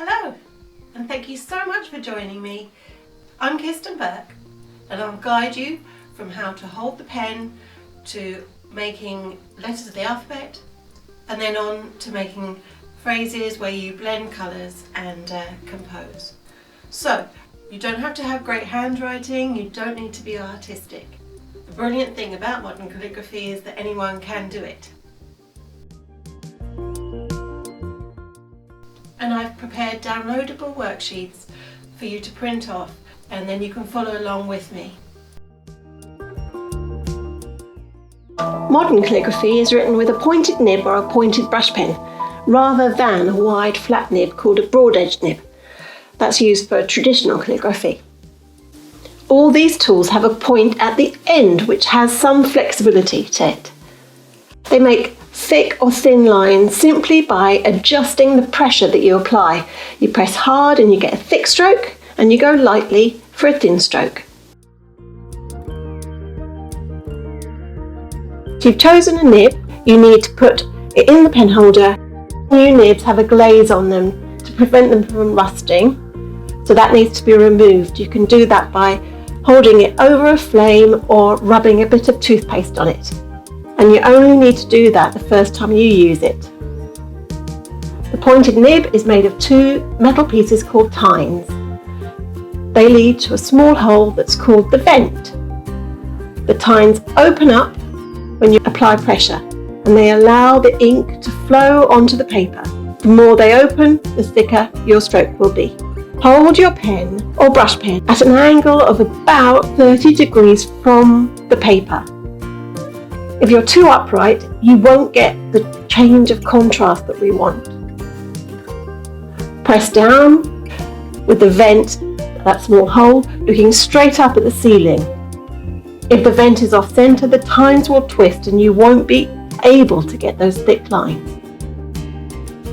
Hello, and thank you so much for joining me. I'm Kirsten Burke, and I'll guide you from how to hold the pen to making letters of the alphabet, and then on to making phrases where you blend colours and compose. So, you don't have to have great handwriting, you don't need to be artistic. The brilliant thing about modern calligraphy is that anyone can do it. And I've prepared downloadable worksheets for you to print off, and then you can follow along with me. Modern calligraphy is written with a pointed nib or a pointed brush pen, rather than a wide flat nib called a broad-edged nib. That's used for traditional calligraphy. All these tools have a point at the end which has some flexibility to it. They make thick or thin lines simply by adjusting the pressure that you apply. You press hard and you get a thick stroke, and you go lightly for a thin stroke. If you've chosen a nib, you need to put it in the pen holder. New nibs have a glaze on them to prevent them from rusting, so that needs to be removed. You can do that by holding it over a flame or rubbing a bit of toothpaste on it. And you only need to do that the first time you use it. The pointed nib is made of two metal pieces called tines. They lead to a small hole that's called the vent. The tines open up when you apply pressure, and they allow the ink to flow onto the paper. The more they open, the thicker your stroke will be. Hold your pen or brush pen at an angle of about 30 degrees from the paper. If you're too upright, you won't get the change of contrast that we want. Press down with the vent, that small hole, looking straight up at the ceiling. If the vent is off centre, the tines will twist and you won't be able to get those thick lines.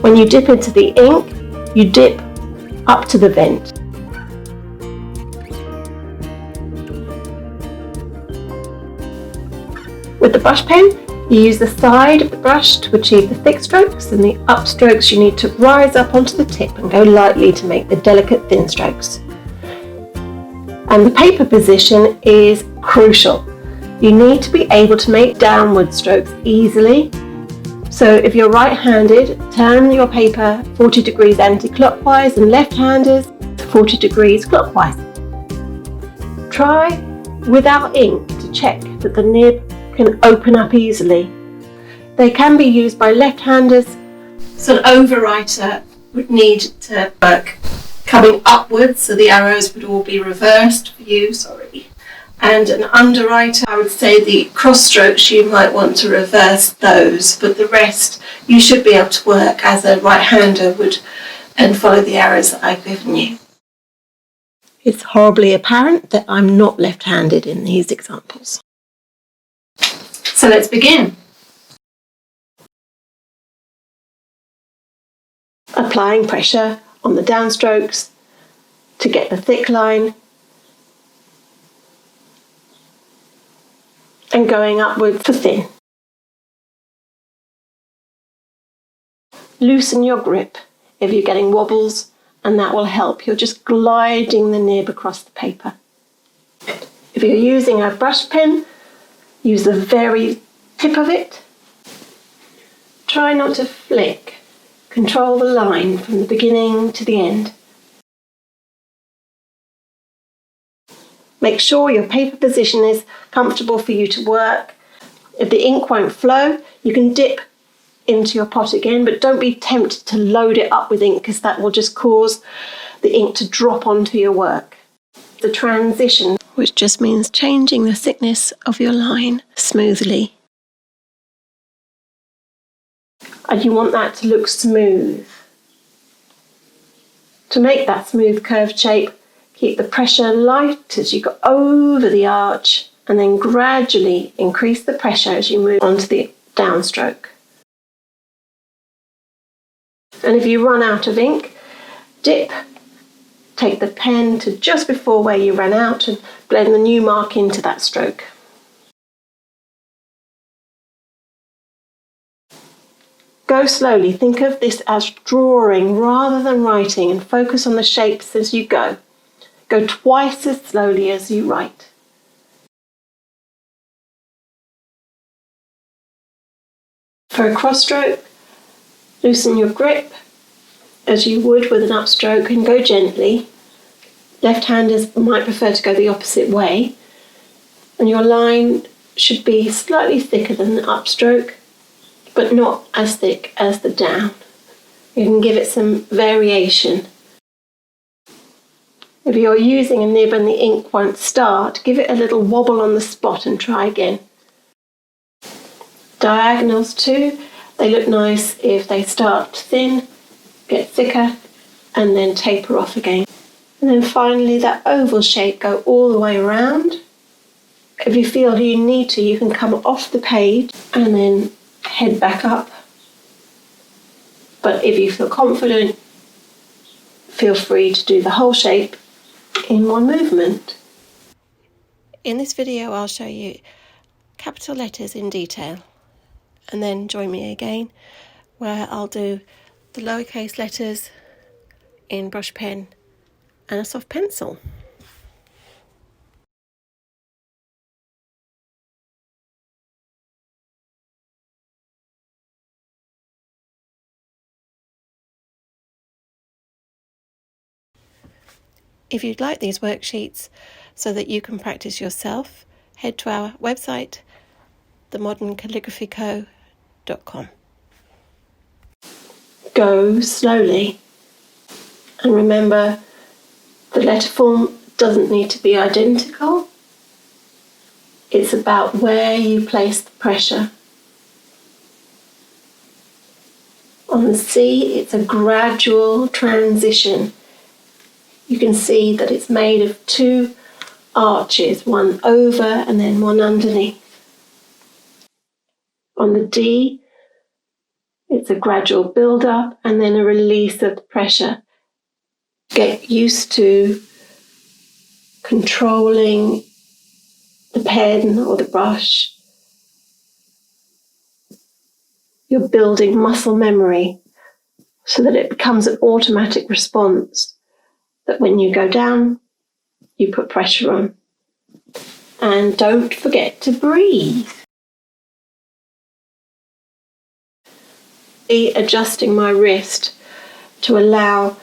When you dip into the ink, you dip up to the vent. With the brush pen, you use the side of the brush to achieve the thick strokes, and the up strokes you need to rise up onto the tip and go lightly to make the delicate thin strokes. And the paper position is crucial. You need to be able to make downward strokes easily. So if you're right-handed, turn your paper 40 degrees anti-clockwise, and left-handers 40 degrees clockwise. Try without ink to check that the nib can open up easily. They can be used by left-handers, so an overwriter would need to work coming upwards, so the arrows would all be reversed for you, and an underwriter, I would say the cross strokes you might want to reverse those, but the rest you should be able to work as a right-hander would and follow the arrows that I've given you. It's horribly apparent that I'm not left-handed in these examples. So let's begin. Applying pressure on the downstrokes to get the thick line, and going upwards for thin. Loosen your grip if you're getting wobbles, and that will help. You're just gliding the nib across the paper. If you're using a brush pen, use the very tip of it. Try not to flick. Control the line from the beginning to the end. Make sure your paper position is comfortable for you to work. If the ink won't flow, you can dip into your pot again, but don't be tempted to load it up with ink, because that will just cause the ink to drop onto your work. The transition, which just means changing the thickness of your line smoothly. And you want that to look smooth. To make that smooth curved shape, keep the pressure light as you go over the arch, and then gradually increase the pressure as you move onto the downstroke. And if you run out of ink, dip, take the pen to just before where you ran out and blend the new mark into that stroke. Go slowly. Think of this as drawing rather than writing, and focus on the shapes as you go. Go twice as slowly as you write. For a cross stroke, loosen your grip as you would with an upstroke and go gently. Left-handers might prefer to go the opposite way, and your line should be slightly thicker than the upstroke, but not as thick as the down. You can give it some variation. If you're using a nib and the ink won't start, give it a little wobble on the spot and try again. Diagonals too, they look nice if they start thin, get thicker, and then taper off again. And then finally that oval shape, go all the way around. If you feel you need to, you can come off the page and then head back up. But if you feel confident, feel free to do the whole shape in one movement. In this video I'll show you capital letters in detail, and then join me again where I'll do the lowercase letters in brush pen and a soft pencil. If you'd like these worksheets so that you can practice yourself, head to our website, themoderncalligraphyco.com. Go slowly, and remember the letter form doesn't need to be identical. It's about where you place the pressure. On the C, it's a gradual transition. You can see that it's made of two arches, one over and then one underneath. On the D, it's a gradual build-up and then a release of the pressure. Get used to controlling the pen or the brush. You're building muscle memory so that it becomes an automatic response, that when you go down, you put pressure on. And don't forget to breathe. Adjusting my wrist to allow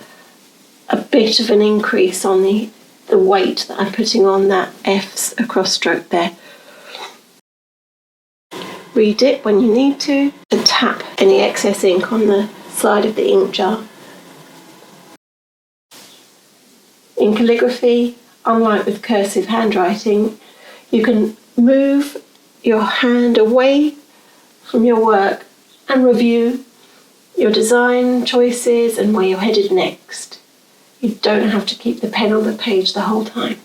a bit of an increase on the weight that I'm putting on that F's across stroke there. Redip when you need to, and tap any excess ink on the side of the ink jar. In calligraphy, unlike with cursive handwriting, you can move your hand away from your work and review your design choices and where you're headed next. You don't have to keep the pen on the page the whole time.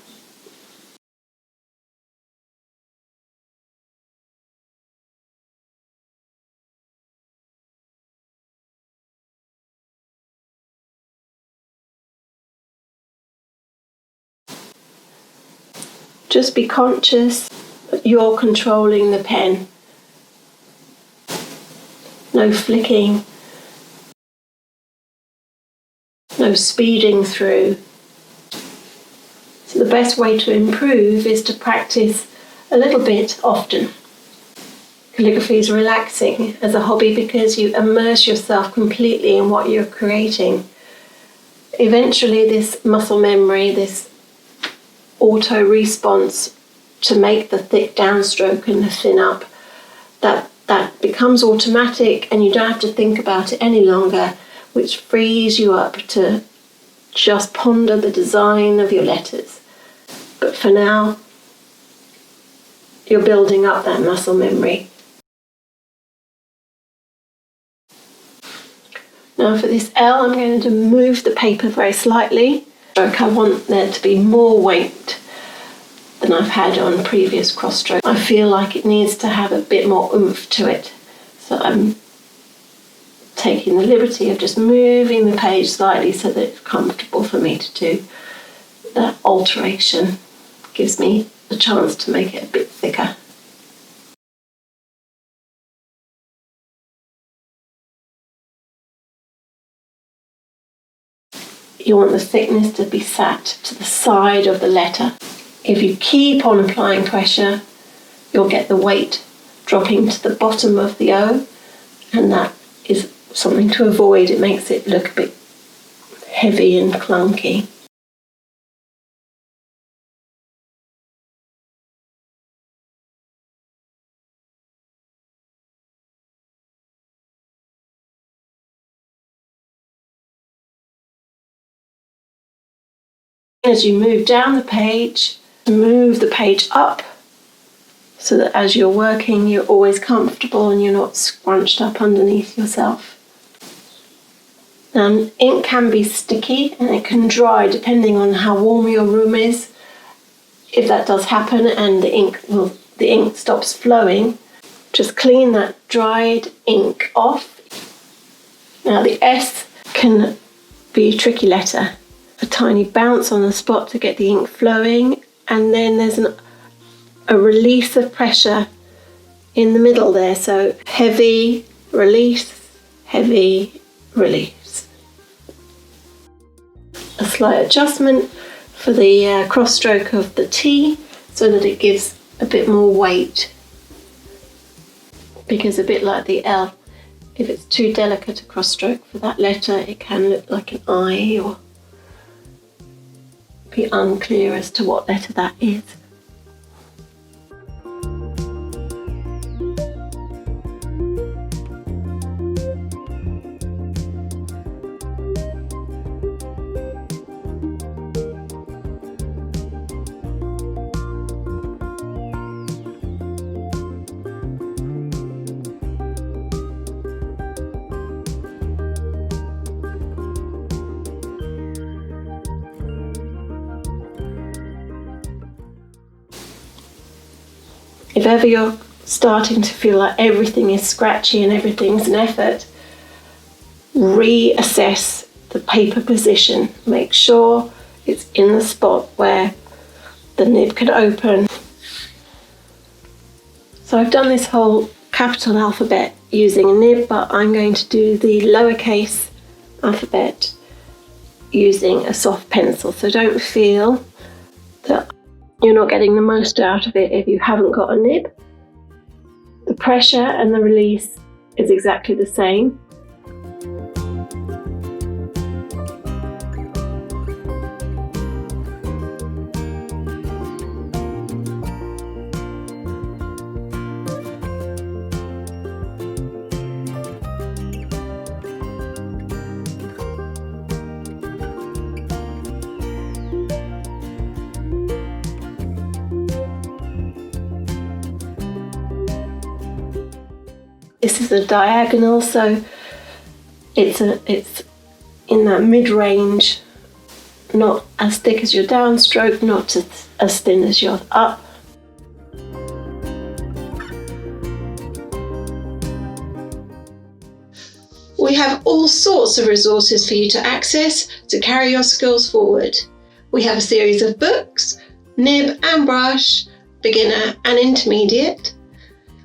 Just be conscious that you're controlling the pen. No flicking, no speeding through. So the best way to improve is to practice a little bit often. Calligraphy is relaxing as a hobby because you immerse yourself completely in what you're creating. Eventually this muscle memory, this auto response to make the thick downstroke and the thin up, that becomes automatic and you don't have to think about it any longer, which frees you up to just ponder the design of your letters. But for now, you're building up that muscle memory. Now for this L, I'm going to move the paper very slightly. I want there to be more weight than I've had on previous cross strokes. I feel like it needs to have a bit more oomph to it. So I'm taking the liberty of just moving the page slightly so that it's comfortable for me to do that alteration. Gives me a chance to make it a bit thicker. You want the thickness to be sat to the side of the letter. If you keep on applying pressure, you'll get the weight dropping to the bottom of the O, and that is something to avoid. It makes it look a bit heavy and clunky. As you move down the page, move the page up so that as you're working, you're always comfortable and you're not scrunched up underneath yourself. Ink can be sticky and it can dry depending on how warm your room is. If that does happen and the ink stops flowing, just clean that dried ink off. Now the S can be a tricky letter. A tiny bounce on the spot to get the ink flowing, and then there's a release of pressure in the middle there. So heavy, release, heavy, release. A slight adjustment for the cross stroke of the T so that it gives a bit more weight, because a bit like the L, if it's too delicate a cross stroke for that letter, it can look like an I or be unclear as to what letter that is. If ever you're starting to feel like everything is scratchy and everything's an effort, reassess the paper position. Make sure it's in the spot where the nib can open. So I've done this whole capital alphabet using a nib, but I'm going to do the lowercase alphabet using a soft pencil. So don't feel that you're not getting the most out of it if you haven't got a nib. The pressure and the release is exactly the same. This is a diagonal, so it's in that mid-range, not as thick as your downstroke, not as thin as your up. We have all sorts of resources for you to access to carry your skills forward. We have a series of books, nib and brush, beginner and intermediate.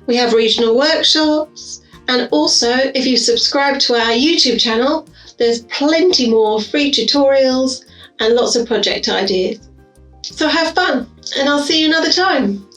We have regional workshops, and also if you subscribe to our YouTube channel, there's plenty more free tutorials and lots of project ideas. So have fun, and I'll see you another time.